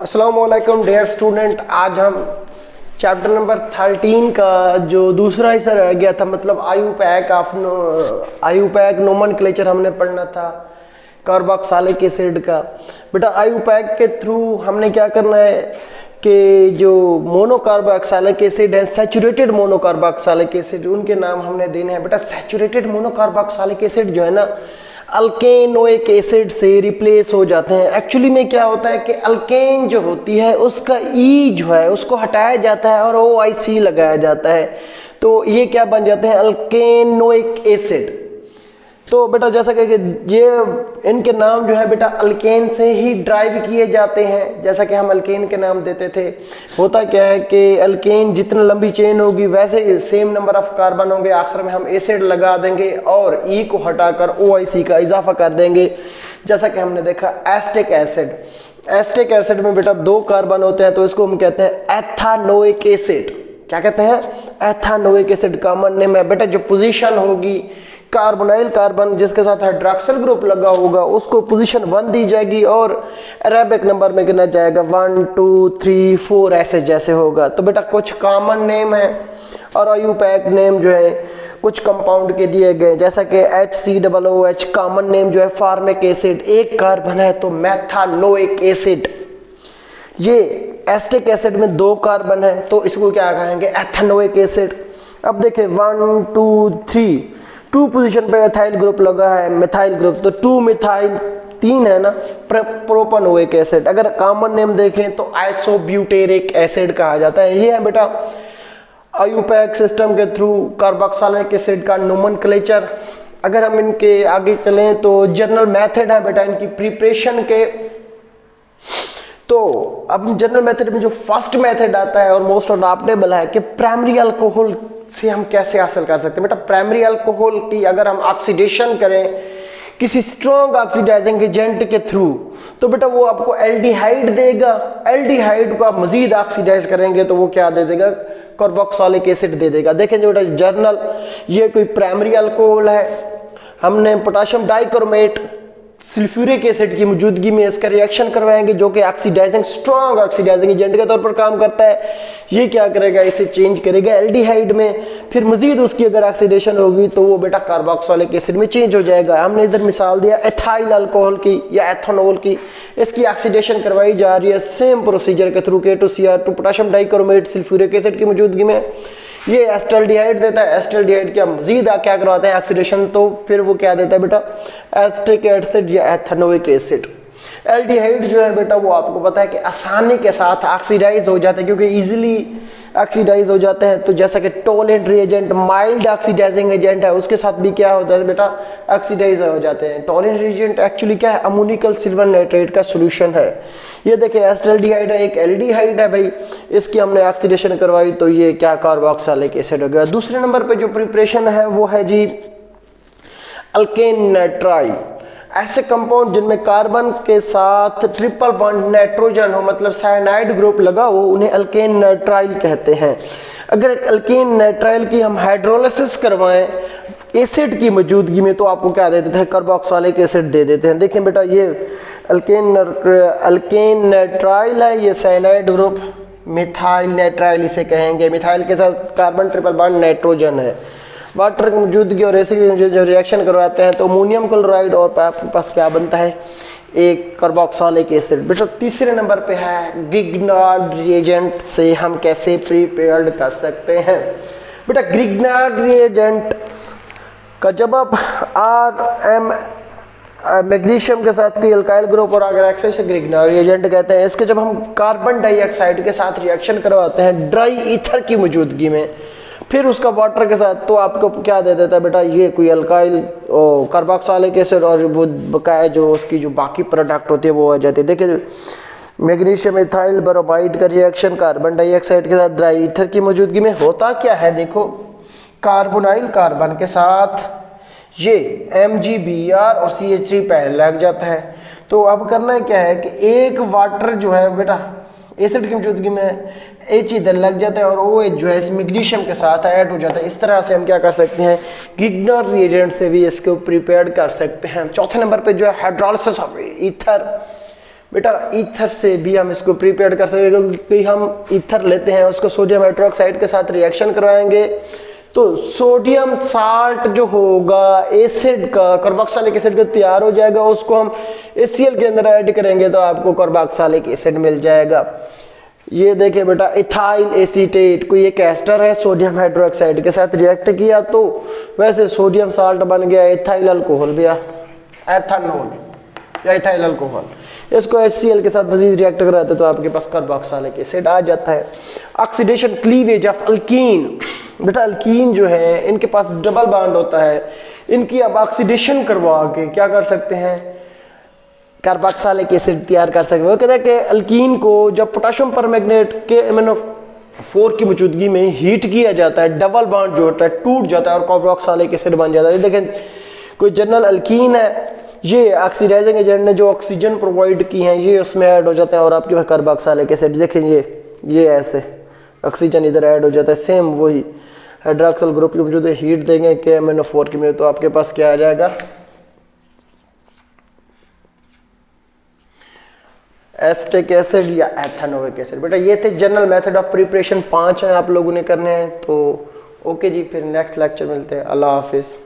अस्सलामुअलैकुम dear student. आज हम चैप्टर नंबर 13 का जो दूसरा हिस्सा रह गया था, मतलब आयुपैक नोमेनक्लेचर हमने पढ़ना था कार्बोक्सिलिक एसिड का। बेटा आयुपैक के थ्रू हमने क्या करना है कि जो मोनोकार्बोक्सिलिक एसिड है, सैचुरेटेड मोनोकार्बोक्सिलिक एसिड, उनके नाम हमने देने हैं। बेटा सैचुरेटेड मोनोकार्बोक्सिलिक एसिड जो है ना, अल्केनोइक एसिड से रिप्लेस हो जाते हैं। एक्चुअली में क्या होता है कि अल्केन जो होती है उसका ई जो है उसको हटाया जाता है और OIC लगाया जाता है, तो ये क्या बन जाते हैं, अल्केनोइक एसिड। तो बेटा जैसा कि ये इनके नाम जो है बेटा अल्केन से ही ड्राइव किए जाते हैं, जैसा कि हम अल्केन के नाम देते थे। होता क्या है कि अल्केन जितना लंबी चेन होगी वैसे सेम नंबर ऑफ कार्बन होंगे, आखिर में हम एसिड लगा देंगे और ई को हटाकर OIC का इजाफा कर देंगे। जैसा कि हमने देखा एस्टिक एसिड, एस्टिक एसिड में बेटा 2 कार्बन होते हैं, तो इसको हम कहते हैं एथानोइक एसिड। क्या कहते हैं, एथानोइक एसिड कॉमन नेम है। बेटा जो पोजीशन होगी कार्बोनाइल कार्बन जिसके साथ हाइड्रॉक्सिल ग्रुप लगा होगा उसको पोजीशन 1 दी जाएगी और अरेबिक नंबर में गिना जाएगा 1 2 3 4 ऐसे जैसे होगा। तो बेटा कुछ कॉमन नेम है और आयुपैक नेम जो है कुछ कंपाउंड के दिए गए, जैसा कि HCOOH कॉमन नेम जो है फॉर्मिक एसिड, 1 कार्बन है तो मेथानोइक एसिड। ये एस्टिक एसिड में 2 कार्बन है तो इसको क्या कहेंगे, एथेनोइक एसिड। अब देखें 1 2 3 2 पोजीशन पे एथाइल ग्रुप लगा है, मिथाइल ग्रुप, तो 2 मिथाइल 3 है ना, प्रोपेनोइक एसिड। अगर कॉमन नेम देखें तो आइसोब्यूटेरिक एसिड कहा जाता है। ये है बेटा आयुपैक सिस्टम के थ्रू कार्बोक्सिलिक एसिड का नोमेनक्लेचर। अगर हम इनके आगे चलें तो जनरल मेथड है बेटा इनकी प्रिपरेशन के। तो अब जनरल मेथड में जो फर्स्ट मेथड आता है और मोस्ट अडॉप्टेबल है कि प्राइमरी अल्कोहल से हम कैसे हासिल कर सकते हैं। बेटा प्राइमरी अल्कोहल की अगर हम ऑक्सीडेशन करें किसी स्ट्रॉन्ग ऑक्सीडाइजिंग एजेंट के थ्रू तो बेटा वो आपको एल्डिहाइड देगा। एल्डिहाइड को आप मजीद ऑक्सीडाइज करेंगे तो वो क्या दे देगा, कार्बोक्सिलिक एसिड दे देगा। देखें जो बेटा जर्नल, ये कोई प्राइमरी अल्कोहल है, हमने पोटेशियम डाइक्रोमेट सल्फ्यूरिक एसिड की मौजूदगी में इसका रिएक्शन करवाएंगे जो कि ऑक्सीडाइजिंग स्ट्रॉन्ग ऑक्सीडाइजिंग एजेंट के तौर पर काम करता है। ये क्या करेगा, इसे चेंज करेगा एल्डिहाइड में, फिर मजीद उसकी अगर ऑक्सीडेशन होगी तो वो बेटा कार्बोक्सिलिक एसिड में चेंज हो जाएगा। हमने इधर मिसाल दिया एथाइल अल्कोहल की या एथेनॉल की, इसकी ऑक्सीडेशन करवाई जा रही है सेम प्रोसीजर के through K2Cr2 potassium dichromate sulphuric acid की मौजूदगी में। ये एस्टल्डिहाइड देता है, एस्टल्डिहाइड की मजीद क्या करवाते हैं ऑक्सीडेशन, तो फिर वो क्या देता है बेटा एस्टिक एसिड या एथेनोइक एसिड। एल्डिहाइड जो है बेटा वो आपको पता है कि आसानी के साथ ऑक्सीडाइज हो जाते हैं क्योंकि इजीली ऑक्सीडाइज हो जाते हैं। तो जैसा कि Tollens reagent mild oxidising agent है उसके साथ भी क्या होता है बेटा ऑक्सीडाइज हो जाते हैं। टोलेंट रिएजेंट एक्चुअली क्या है, अमोनिकल सिल्वर नाइट्रेट का सोल्यूशन है। ये देखिए एस्टल्डिहाइड है, एक एल्डिहाइड है भाई, इसकी हमने ऑक्सीडेशन करवाई तो ये क्या कार्बोक्सिलिक एसिड हो गया। दूसरे नंबर पे जो प्रिपरेशन है वो है जी अल्केन नाइट्राइल। ऐसे कंपाउंड जिनमें कार्बन के साथ ट्रिपल बॉन्ड नाइट्रोजन हो, मतलब साइनाइड ग्रुप लगा हो, उन्हें अल्केन नाइट्राइल कहते हैं। अगर अल्केन नाइट्राइल की हम हाइड्रोलिसिस करवाएं एसिड की मौजूदगी में तो आपको क्या दे देते हैं, कार्बोक्सिलिक एसिड दे देते हैं। देखें बेटा ये अल्केन नाइट्राइल है, ये साइनाइड ग्रुप, मिथाइल नाइट्राइल इसे कहेंगे। मिथाइल के साथ कार्बन ट्रिपल बॉन्ड नाइट्रोजन है, वाटर की मौजूदगी और एसिड जो रिएक्शन करवाते हैं तो अमोनियम क्लोराइड और आपके पास क्या बनता है, एक कार्बोक्सिलिक एसिड। बेटा तीसरे नंबर पे है ग्रिग्नार्ड रिएजेंट से हम कैसे प्रिपेयर्ड कर सकते हैं। बेटा ग्रिग्नार्ड रिएजेंट का जब आप मैग्नीशियम के साथ कोई अल्काइल ग्रुप और अगर एक्सेस ग्रिग्नार्ड रिएजेंट कहते हैं, इसके जब हम कार्बन डाइऑक्साइड के साथ रिएक्शन करवाते हैं ड्राई ईथर की मौजूदगी में, फिर उसका वाटर के साथ, तो आपको क्या दे देता है बेटा, ये कोई अल्काइल कार्बोक्सिलिक एसिड और वो बकाया जो उसकी जो बाकी प्रोडक्ट होती है वो आ जाती है। देखिए मैग्नीशियम इथाइल ब्रोमाइड का रिएक्शन कार्बन डाइऑक्साइड के साथ ड्राई ईथर की मौजूदगी में होता क्या है, देखो कार्बोनाइल कार्बन के साथ ये MgBr और CH3 पैर लग जाता है। तो अब करना क्या है कि एक वाटर जो है बेटा एसिड की मौजूदगी में H इधर लग जाता है और OH जो है इस मैग्नीशियम के साथ ऐड हो जाता है। इस तरह से हम क्या कर सकते हैं, ग्रिग्नार्ड रिएजेंट से भी इसको प्रिपेयर कर सकते हैं। चौथे नंबर पे जो है हाइड्रोलिसिस ऑफ ईथर, बेटा ईथर से भी हम इसको प्रिपेयर कर सकते हैं, क्योंकि हम ईथर लेते हैं, उसको सोडियम हाइड्रोक्साइड के साथ रिएक्शन कराएंगे तो सोडियम साल्ट जो होगा एसिड का, कार्बोक्सिलिक एसिड का तैयार हो जाएगा, उसको हम HCl के अंदर ऐड करेंगे तो आपको कार्बोक्सिलिक एसिड मिल जाएगा। ये देखिए बेटा इथाइल एसीटेट, कोई एक एस्टर है, सोडियम हाइड्रोक्साइड के साथ रिएक्ट किया तो वैसे सोडियम साल्ट बन गया, इथाइल अल्कोहल गया, एथेनॉल या इथाइल अल्कोहल। इसको HCl के साथ मजीद रिएक्ट कराते तो आपके पास कार्बोक्सिलिक एसिड आ जाता है। ऑक्सीडेशन क्लीवेज ऑफ अल्कीन, बेटा अल्कीन जो है इनके पास डबल बॉन्ड होता है, इनकी अब ऑक्सीडेशन करवा के क्या कर सकते हैं, कार्बोक्सिलिक एसिड तैयार कर सकते हैं। वो कहते हैं कि अल्कीन को जब पोटेशियम परमैंगनेट के MnO4 की मौजूदगी में हीट किया जाता है, डबल बॉन्ड जो होता है टूट जाता है और कार्बोक्सिलिक एसिड बन जाता है। देखें कोई जनरल अल्कीन है, ये ऑक्सीडाइजिंग एजेंट ने जो ऑक्सीजन प्रोवाइड की है ये उसमें ऐड हो जाता है और आपके पास कार्बोक्सिलिक एसिड, देखें ये ऐसे ऑक्सीजन इधर ऐड हो जाता है, सेम वही हाइड्रोक्सिल ग्रुप की मौजूद हीट देंगे के MnO4 की में तो आपके पास क्या आ जाएगा, एसिटिक एसिड या एथेनोइक एसिड। बेटा ये थे जनरल मेथड ऑफ प्रिपरेशन, 5 हैं आप लोगों ने करने हैं। तो ओके जी, फिर नेक्स्ट लेक्चर मिलते हैं। अल्लाह हाफिज़।